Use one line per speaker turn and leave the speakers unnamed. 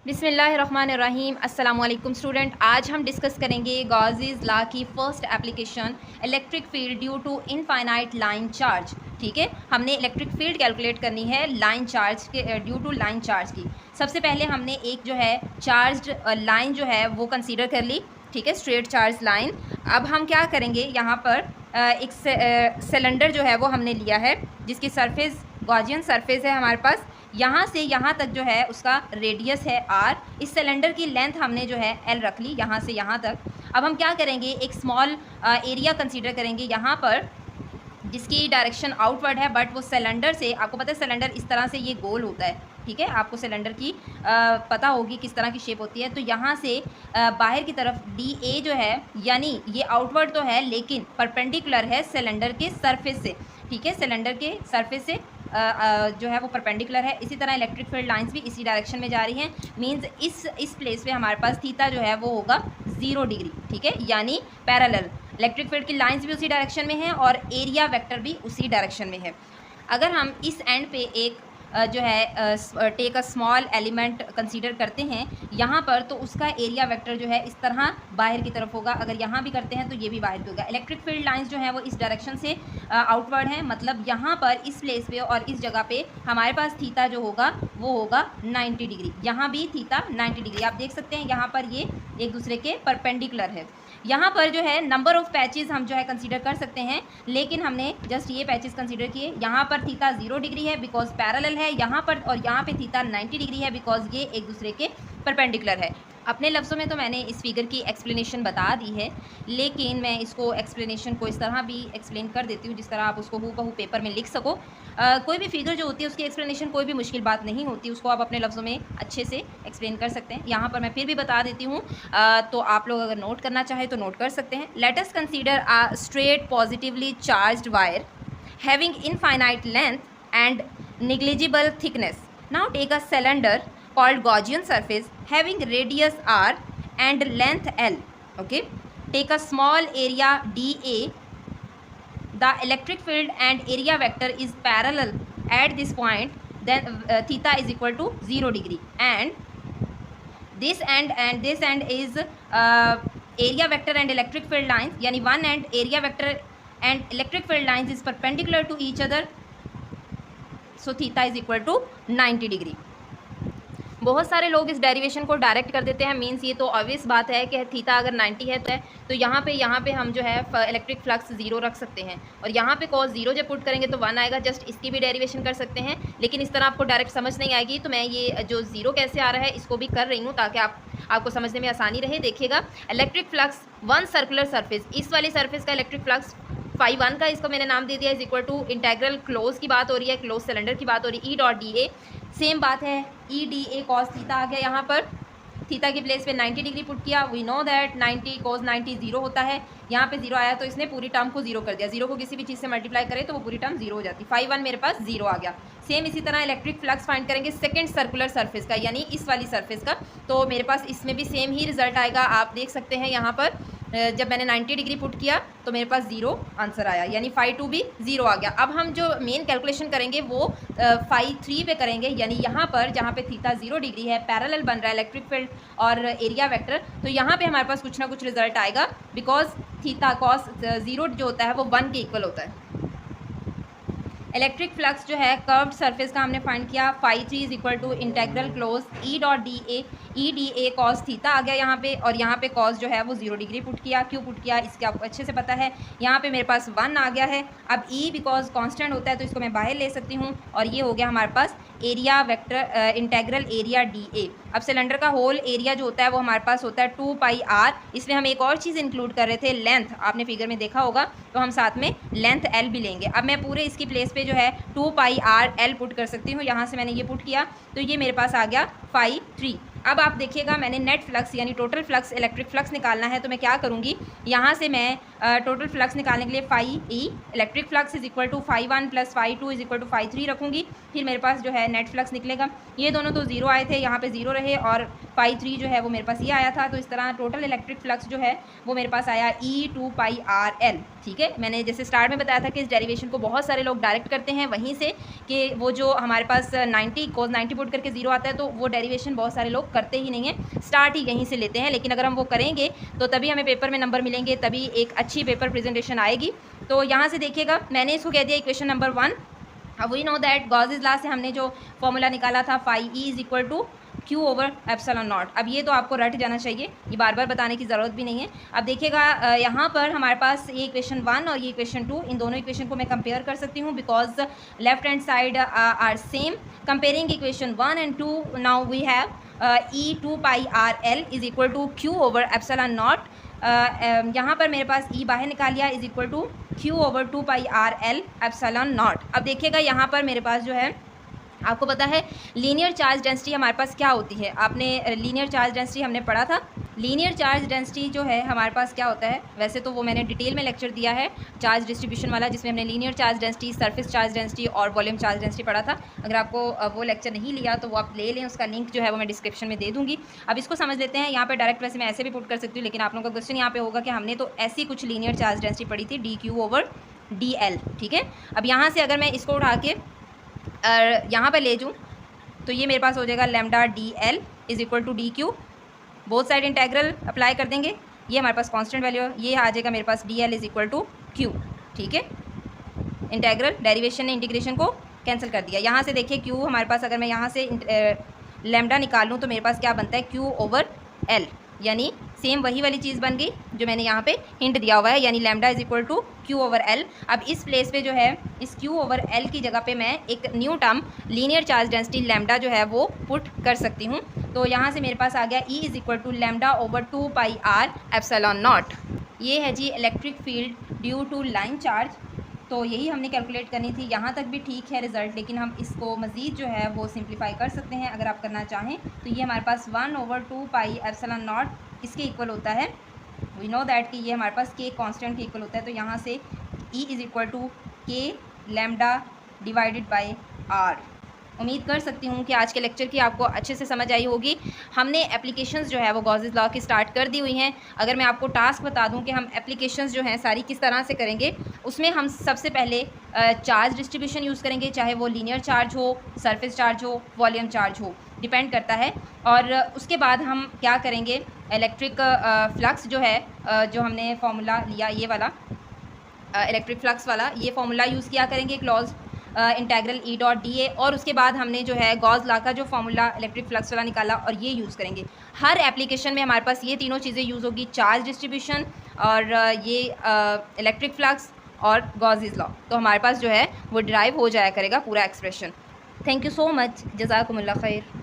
बिस्मिल्लाहिर्रहमानिर्रहीम। अस्सलामुअलैकुम स्टूडेंट। आज हम डिस्कस करेंगे गॉसेस लॉ की first application, electric field due to infinite line charge. ठीक है, हमने इलेक्ट्रिक फील्ड कैलकुलेट करनी है लाइन चार्ज के ड्यू टू लाइन चार्ज की। सबसे पहले हमने एक जो है चार्ज लाइन जो है वो कंसीडर कर ली। ठीक है, स्ट्रेट चार्ज लाइन। अब हम क्या करेंगे, यहाँ पर एक सिलेंडर जो है वो हमने लिया है जिसकी सरफेस गॉसियन सरफेस है हमारे पास। यहाँ से यहाँ तक जो है उसका रेडियस है r। इस सिलेंडर की लेंथ हमने जो है l रख ली यहाँ से यहाँ तक। अब हम क्या करेंगे, एक स्मॉल एरिया कंसीडर करेंगे यहाँ पर जिसकी डायरेक्शन आउटवर्ड है, बट वो सिलेंडर से, आपको पता है सिलेंडर इस तरह से ये गोल होता है। ठीक है, आपको सिलेंडर की पता होगी किस तरह की शेप होती है। तो यहाँ से बाहर की तरफ DA जो है, यानी ये आउटवर्ड तो है लेकिन परपेंडिकुलर है सिलेंडर के सरफेस से। ठीक है, सिलेंडर के सरफेस से जो है वो परपेंडिकुलर है। इसी तरह इलेक्ट्रिक फील्ड लाइंस भी इसी डायरेक्शन में जा रही हैं। मींस इस प्लेस पे हमारे पास थीटा जो है वो होगा 0 डिग्री। ठीक है, यानी पैरेलल। इलेक्ट्रिक फील्ड की लाइंस भी उसी डायरेक्शन में है और एरिया वेक्टर भी उसी डायरेक्शन में है। अगर हम इस एंड पे एक जो है take a small element consider करते हैं यहाँ पर, तो उसका एरिया वेक्टर जो है इस तरह बाहर की तरफ होगा। अगर यहाँ भी करते हैं तो ये भी बाहर की होगा। इलेक्ट्रिक फील्ड लाइंस जो हैं वो इस डायरेक्शन से आउटवर्ड हैं, मतलब यहाँ पर इस प्लेस पे और इस जगह पे हमारे पास थीटा जो होगा वो होगा 90 डिग्री। यहाँ भी थीटा 90 डिग्री। आप देख सकते हैं यहाँ पर ये एक दूसरे के परपेंडिकुलर है। यहाँ पर जो है नंबर ऑफ़ पैचेस हम जो है कंसीडर कर सकते हैं, लेकिन हमने जस्ट ये पैचेस कंसीडर किए। यहाँ पर थीटा 0 डिग्री है बिकॉज पैरेलल है यहाँ पर, और यहाँ पे थीटा 90 डिग्री है बिकॉज ये एक दूसरे के परपेंडिकुलर है। अपने लफ्ज़ों में तो मैंने इस फिगर की एक्सप्लेनेशन बता दी है, लेकिन मैं इसको एक्सप्लेनेशन को इस तरह भी एक्सप्लेन कर देती हूँ जिस तरह आप उसको हूबहू पेपर में लिख सको। कोई भी फिगर जो होती है उसकी एक्सप्लेनेशन कोई भी मुश्किल बात नहीं होती, उसको आप अपने लफ्ज़ों में अच्छे से एक्सप्लेन कर सकते हैं। यहाँ पर मैं फिर भी बता देती हूँ, तो आप लोग अगर नोट करना चाहें तो नोट कर सकते हैं। Let us consider a straight positively charged wire having infinite length and negligible thickness. Now take a cylinder called Gaussian surface having radius r and length l. Okay, take a small area dA. The electric field and area vector is parallel at this point. Then theta is equal to 0 degree, and this end is area vector and electric field lines, yani one end area vector and electric field lines is perpendicular to each other. So theta is equal to 90 degree. बहुत सारे लोग इस derivation को direct कर देते हैं। Means ये तो ऑब्वियस बात है कि थीटा अगर 90 है तो यहाँ पे हम जो है इलेक्ट्रिक फ्लक्स 0 रख सकते हैं, और यहाँ पे कॉस 0 जब पुट करेंगे तो 1 आएगा। जस्ट इसकी भी डेरिवेशन कर सकते हैं, लेकिन इस तरह आपको डायरेक्ट समझ नहीं आएगी, तो मैं ये जो 0 कैसे आ रहा है इसको भी कर रही हूँ ताकि आपको समझने में आसानी रहे। देखिएगा, electric flux one circular surface, इस वाली सरफेस का इलेक्ट्रिक फ्लक्स φ1 का, इसको मैंने नाम दे दिया is equal to integral close की बात हो रही है, क्लोज सिलेंडर की बात हो रही है, E dot D A. Same बात है, E D A cos theta आ गया। यहाँ पर थीटा की प्लेस पे 90 डिग्री पुट किया। वी नो दैट 90 cos 90 0 होता है। यहाँ पे 0 आया तो इसने पूरी टर्म को 0 कर दिया। 0 को किसी भी चीज़ से मल्टीप्लाई करे तो वो पूरी टर्म 0 हो जाती। φ1 मेरे पास 0 आ गया। सेम इसी तरह इलेक्ट्रिक फ्लक्स फाइंड करेंगे सेकंड सर्कुलर सरफेस का, यानी इस वाली सरफेस का, तो मेरे पास इसमें भी सेम ही रिजल्ट आएगा। आप देख सकते हैं यहाँ पर जब मैंने 90 डिग्री पुट किया तो मेरे पास 0 आंसर आया, यानी φ2 भी 0 आ गया। अब हम जो मेन कैलकुलेशन करेंगे वो φ3 पे करेंगे, यानी यहाँ पर जहाँ पे थीटा 0 डिग्री है, पैरेलल बन रहा है इलेक्ट्रिक फील्ड और एरिया वेक्टर, तो यहाँ पे हमारे पास कुछ ना कुछ रिजल्ट आएगा बिकॉज थीटा कॉस 0 जो होता है वो 1 के इक्वल होता है। इलेक्ट्रिक फ्लक्स जो है कर्व्ड सरफेस का हमने फाइंड किया। φ3 is equal to integral close E dot D A, E D A cos theta आ गया यहाँ पे, और यहाँ पे कॉस जो है वो 0 डिग्री पुट किया। क्यों पुट किया इसके आपको अच्छे से पता है। यहाँ पे मेरे पास 1 आ गया है। अब ई बिकॉज कांस्टेंट होता है तो इसको मैं बाहर ले सकती हूँ, और ये हो गया हमारे पास area vector integral area D A. अब सिलेंडर का होल एरिया जो होता है वो हमारे पास होता है 2 पाई आर। इसमें हम एक और चीज़ इंक्लूड कर रहे थे, लेंथ, आपने फिगर में देखा होगा, तो हम साथ में लेंथ एल भी लेंगे। अब मैं पूरे इसकी प्लेस पे जो है 2 पाई आर एल पुट कर सकती हूँ। यहाँ से मैंने ये पुट किया तो ये मेरे पास आ गया φ3। अब आप देखिएगा, मैंने नेट फ्लक्स यानी टोटल फ्लक्स इलेक्ट्रिक फ्लक्स निकालना है, तो मैं क्या करूँगी, यहाँ से मैं टोटल फ्लक्स निकालने के लिए φe electric flux is equal to φ1 plus φ2 is equal to φ3 रखूँगी। फिर मेरे पास जो है नेट फ्लक्स निकलेगा। ये दोनों तो 0 आए थे, यहाँ पे 0 रहे, और पाई 3 जो है वो मेरे पास ये आया था। तो इस तरह टोटल इलेक्ट्रिक फ्लक्स जो है वो मेरे पास आया E2 पाई RL, ठीक है। मैंने जैसे स्टार्ट में बताया था कि इस डेरिवेशन को बहुत सारे लोग डायरेक्ट करते हैं वहीं से, कि वो जो हमारे पास 90 cos 90 पुट करके 0 आता है, तो वो डेरिवेशन बहुत सारे लोग करते ही नहीं हैं, स्टार्ट ही यहीं से लेते हैं। लेकिन अगर हम वो करेंगे तो तभी हमें पेपर में नंबर मिलेंगे, तभी एक अच्छी पेपर प्रेजेंटेशन आएगी। तो यहाँ से देखिएगा, मैंने इसको कह दिया इक्वेशन नंबर 1। अब we know that Gauss's law से हमने जो फॉर्मूला निकाला था phi E is equal to Q over epsilon naught. अब ये तो आपको रट जाना चाहिए, ये बार बार बताने की ज़रूरत भी नहीं है। अब देखिएगा यहाँ पर हमारे पास ये इक्वेशन 1 और ये इक्वेशन 2, इन दोनों इक्वेशन को मैं कंपेयर कर सकती हूँ because left hand side are same. Comparing equation 1 and 2, now we have E2 pi RL is equal to Q over epsilon naught. यहाँ पर मेरे पास E बाहर निकाल लिया, is equal to Q over 2 pi RL epsilon naught. अब देखिएगा यहाँ पर मेरे पास जो है, आपको पता है लीनियर चार्ज डेंसिटी हमारे पास क्या होती है, आपने लीनियर चार्ज डेंसिटी हमने पढ़ा था। लीनियर चार्ज डेंसिटी जो है हमारे पास क्या होता है, वैसे तो वो मैंने डिटेल में लेक्चर दिया है चार्ज डिस्ट्रीब्यूशन वाला, जिसमें हमने linear charge density, surface charge density और वॉल्यूम चार्ज डेंसिटी पढ़ा था। अगर आपको वो लेक्चर नहीं लिया तो वो आप ले लें, उसका लिंक जो है वो मैं डिस्क्रिप्शन में दे दूँगी। अब इसको समझ लेते हैं। यहाँ पर डायरेक्ट वैसे मैं ऐसे भी पुट कर सकती हूँ, लेकिन आप लोगों का क्वेश्चन यहाँ पे होगा कि हमने तो ऐसी कुछ लीनियर चार्ज डेंसिटी पढ़ी थी DQ ओवर DL, ठीक है। अब यहाँ से अगर मैं इसको उठा के यहाँ पर ले जाऊँ तो ये मेरे पास हो जाएगा lambda DL is equal to DQ। Both side integral apply कर देंगे, ये हमारे पास कांस्टेंट वैल्यू है, ये आ जाएगा मेरे पास DL is equal to Q, ठीक है। इंटेग्रल डेरिवेशन ने इंटीग्रेशन को कैंसिल कर दिया। यहाँ से देखिए Q हमारे पास, अगर मैं यहाँ से लैम्डा निकाल लूँ तो मेरे पास क्या बनता है Q ओवर L, यानी सेम वही वाली चीज़ बन गई जो मैंने यहाँ पे हिंट दिया हुआ है, यानी lambda is equal to Q over L। अब इस प्लेस पे जो है इस Q ओवर L की जगह पे मैं एक new term linear charge density lambda जो है वो पुट कर सकती हूँ। तो यहाँ से मेरे पास आ गया E is equal to lambda over 2 pi R epsilon naught. ये है जी electric field due to line charge. तो यही हमने कैलकुलेट करनी थी। यहाँ तक भी ठीक है रिज़ल्ट, लेकिन हम इसको मज़ीद जो है वो सिंप्लीफाई कर सकते हैं अगर आप करना चाहें। तो ये हमारे पास 1 ओवर 2 पाई एप्सिलॉन नॉट इसके इक्वल होता है। वी नो दैट कि ये हमारे पास K कांस्टेंट के इक्वल होता है। तो यहाँ से E is equal to K lambda divided by R। उम्मीद कर सकती हूँ कि आज के लेक्चर की आपको अच्छे से समझ आई होगी। हमने एप्लीकेशंस जो है वो गॉसेस लॉ की स्टार्ट कर दी हुई हैं। अगर मैं आपको टास्क बता दूँ कि हम एप्लीकेशंस जो हैं सारी किस तरह से करेंगे, उसमें हम सबसे पहले चार्ज डिस्ट्रीब्यूशन यूज़ करेंगे, चाहे वो लीनियर चार्ज हो, सरफेस चार्ज हो, वॉल्यूम चार्ज हो, डिपेंड करता है। और उसके बाद हम क्या करेंगे, इलेक्ट्रिक फ्लक्स जो है, जो हमने फार्मूला लिया ये वाला इलेक्ट्रिक फ्लक्स वाला, ये फार्मूला यूज़ किया करेंगे clause integral E dot DA। और उसके बाद हमने जो है गॉस लॉ का जो फार्मूला इलेक्ट्रिक फ्लक्स वाला निकाला और ये यूज़ करेंगे। हर एप्लीकेशन में हमारे पास ये तीनों चीज़ें यूज़ होगी, चार्ज डिस्ट्रीब्यूशन और ये इलेक्ट्रिक फ्लक्स और गॉसेस लॉ। तो हमारे पास जो है वो डिराइव हो जाया करेगा पूरा expression. Thank you so much, जज़ाकुमुल्लाह खैर।